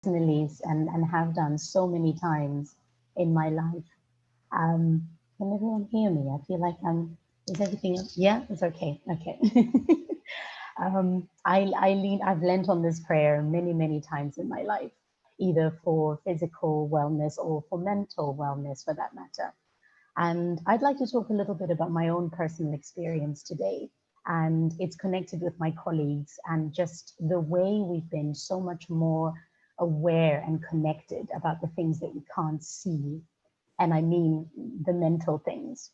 personally and have done so many times in my life. Can everyone hear me? I feel like is everything, yeah, it's okay, okay. I've lent on this prayer many, many times in my life, either for physical wellness or for mental wellness for that matter. And I'd like to talk a little bit about my own personal experience today. And it's connected with my colleagues and just the way we've been so much more aware and connected about the things that we can't see. And I mean the mental things.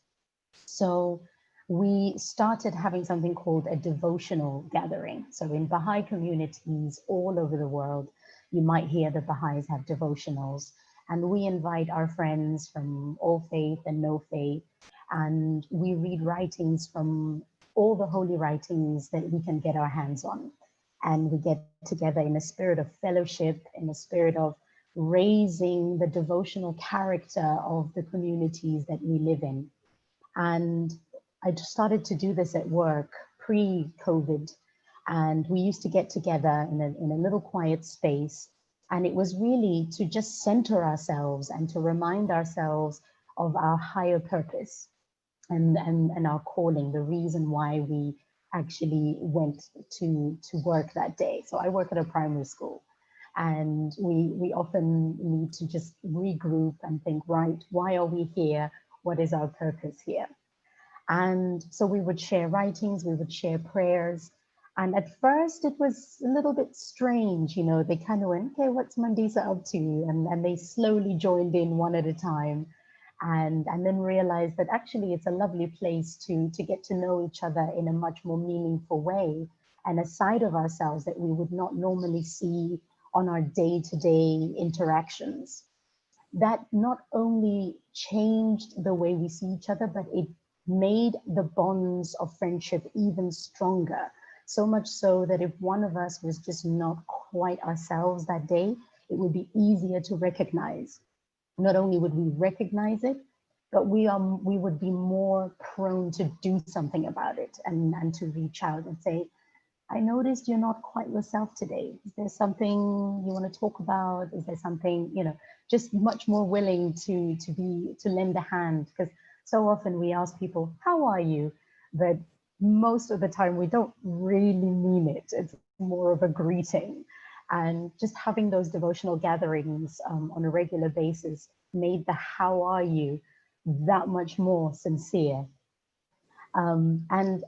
So we started having something called a devotional gathering. So in Baha'i communities all over the world, you might hear the Baha'is have devotionals. And we invite our friends from all faith and no faith. And we read writings from all the holy writings that we can get our hands on. And we get together in a spirit of fellowship, in a spirit of raising the devotional character of the communities that we live in. And I just started to do this at work pre-COVID. And we used to get together in a little quiet space. And it was really to just center ourselves and to remind ourselves of our higher purpose and our calling, the reason why we actually went to work that day. So I work at a primary school. And we often need to just regroup and think, right, why are we here? What is our purpose here? And so we would share writings, we would share prayers. And at first it was a little bit strange, you know, they kind of went, okay, what's Mandisa up to? And they slowly joined in one at a time and then realized that actually it's a lovely place to get to know each other in a much more meaningful way and a side of ourselves that we would not normally see on our day-to-day interactions. That not only changed the way we see each other, but it made the bonds of friendship even stronger. So much so that if one of us was just not quite ourselves that day, it would be easier to recognize. Not only would we recognize it, but we would be more prone to do something about it and to reach out and say, I noticed you're not quite yourself today. Is there something you want to talk about? Is there something, you know, just much more willing to lend a hand? Because so often we ask people, how are you? But most of the time we don't really mean it. It's more of a greeting. And just having those devotional gatherings on a regular basis made the how are you that much more sincere. And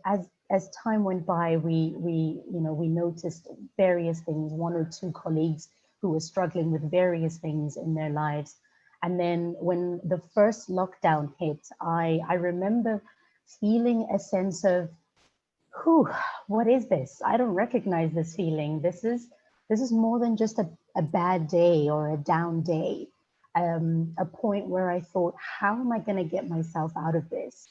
as time went by, we noticed various things, one or two colleagues who were struggling with various things in their lives. And then when the first lockdown hit, I remember feeling a sense of, whew, what is this? I don't recognize this feeling. This is more than just a bad day or a down day. A point where I thought, how am I going to get myself out of this?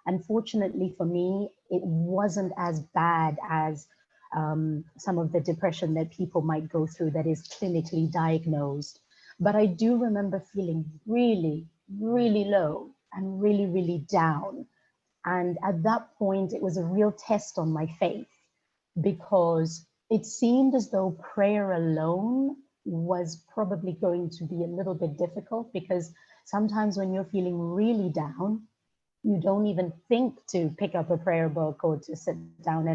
Unfortunately for me, it wasn't as bad as some of the depression that people might go through that is clinically diagnosed. But I do remember feeling really, really low and really, really down. And at that point, it was a real test on my faith because it seemed as though prayer alone was probably going to be a little bit difficult because sometimes when you're feeling really down, you don't even think to pick up a prayer book or to sit down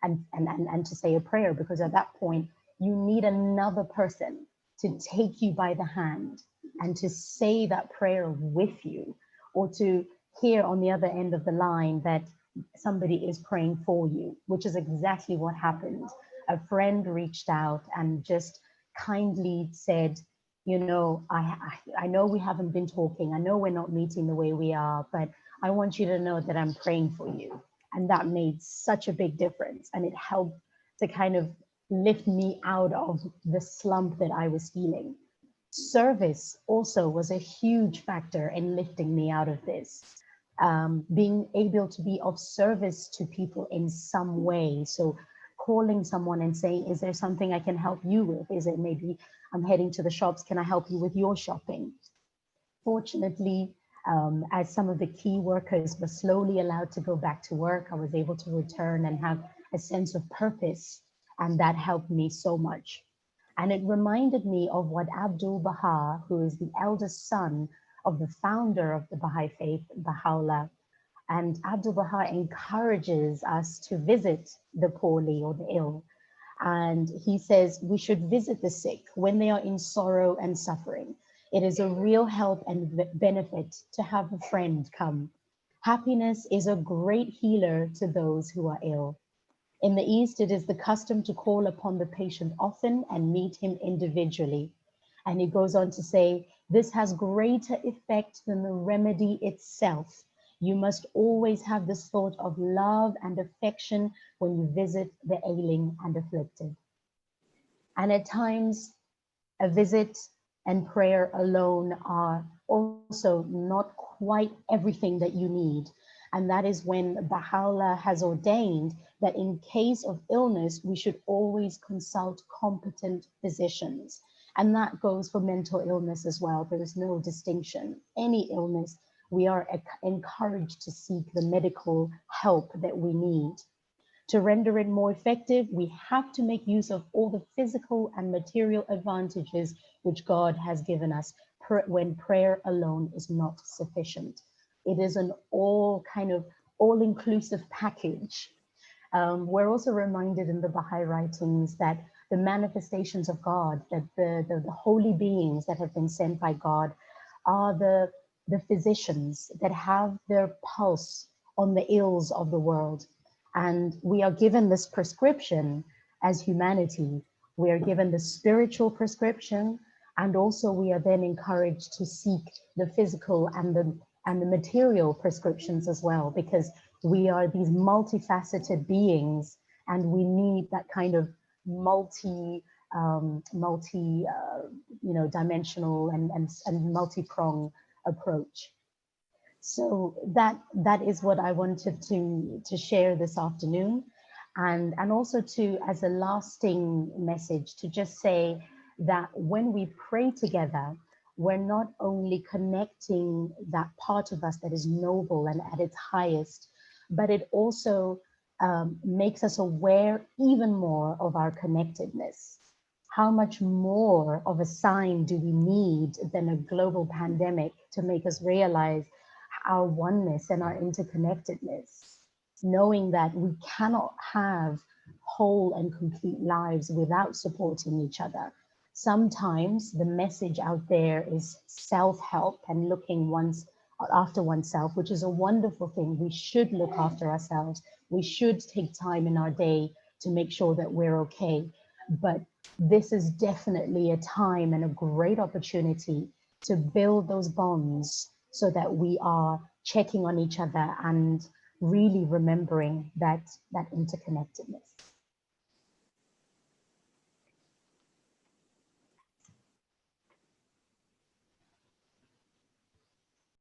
and to say a prayer, because at that point you need another person to take you by the hand and to say that prayer with you, or to hear on the other end of the line that somebody is praying for you, which is exactly what happened. A friend reached out and just kindly said, you know, I know we haven't been talking, I know we're not meeting the way we are, but I want you to know that I'm praying for you. And that made such a big difference. And it helped to kind of lift me out of the slump that I was feeling. Service also was a huge factor in lifting me out of this. Being able to be of service to people in some way. So calling someone and saying, is there something I can help you with? Is it maybe I'm heading to the shops, can I help you with your shopping? Fortunately, as some of the key workers were slowly allowed to go back to work, I was able to return and have a sense of purpose, and that helped me so much. And it reminded me of what Abdul Baha, who is the eldest son of the founder of the Baha'i faith, Baha'u'llah. And Abdul Baha encourages us to visit the poorly or the ill. And he says we should visit the sick when they are in sorrow and suffering. It is a real help and benefit to have a friend come. Happiness is a great healer to those who are ill. In the East, it is the custom to call upon the patient often and meet him individually. And he goes on to say, this has greater effect than the remedy itself. You must always have this thought of love and affection when you visit the ailing and afflicted. And at times, a visit and prayer alone are also not quite everything that you need. And that is when Baha'u'llah has ordained that in case of illness, we should always consult competent physicians. And that goes for mental illness as well. There is no distinction. Any illness, we are encouraged to seek the medical help that we need. To render it more effective, we have to make use of all the physical and material advantages which God has given us when prayer alone is not sufficient. It is an all-inclusive package. We're also reminded in the Baha'i writings that the manifestations of God, that the holy beings that have been sent by God are the physicians that have their pulse on the ills of the world. And we are given this prescription as humanity. We are given the spiritual prescription, and also we are then encouraged to seek the physical and the material prescriptions as well, because we are these multifaceted beings, and we need that kind of dimensional and multi-pronged approach. So that is what I wanted to share this afternoon, and also to, as a lasting message, to just say that when we pray together, we're not only connecting that part of us that is noble and at its highest, but it also makes us aware even more of our connectedness. How much more of a sign do we need than a global pandemic to make us realize our oneness and our interconnectedness, knowing that we cannot have whole and complete lives without supporting each other. Sometimes the message out there is self-help and looking after oneself, which is a wonderful thing. We should look after ourselves. We should take time in our day to make sure that we're okay. But this is definitely a time and a great opportunity to build those bonds so that we are checking on each other and really remembering that interconnectedness.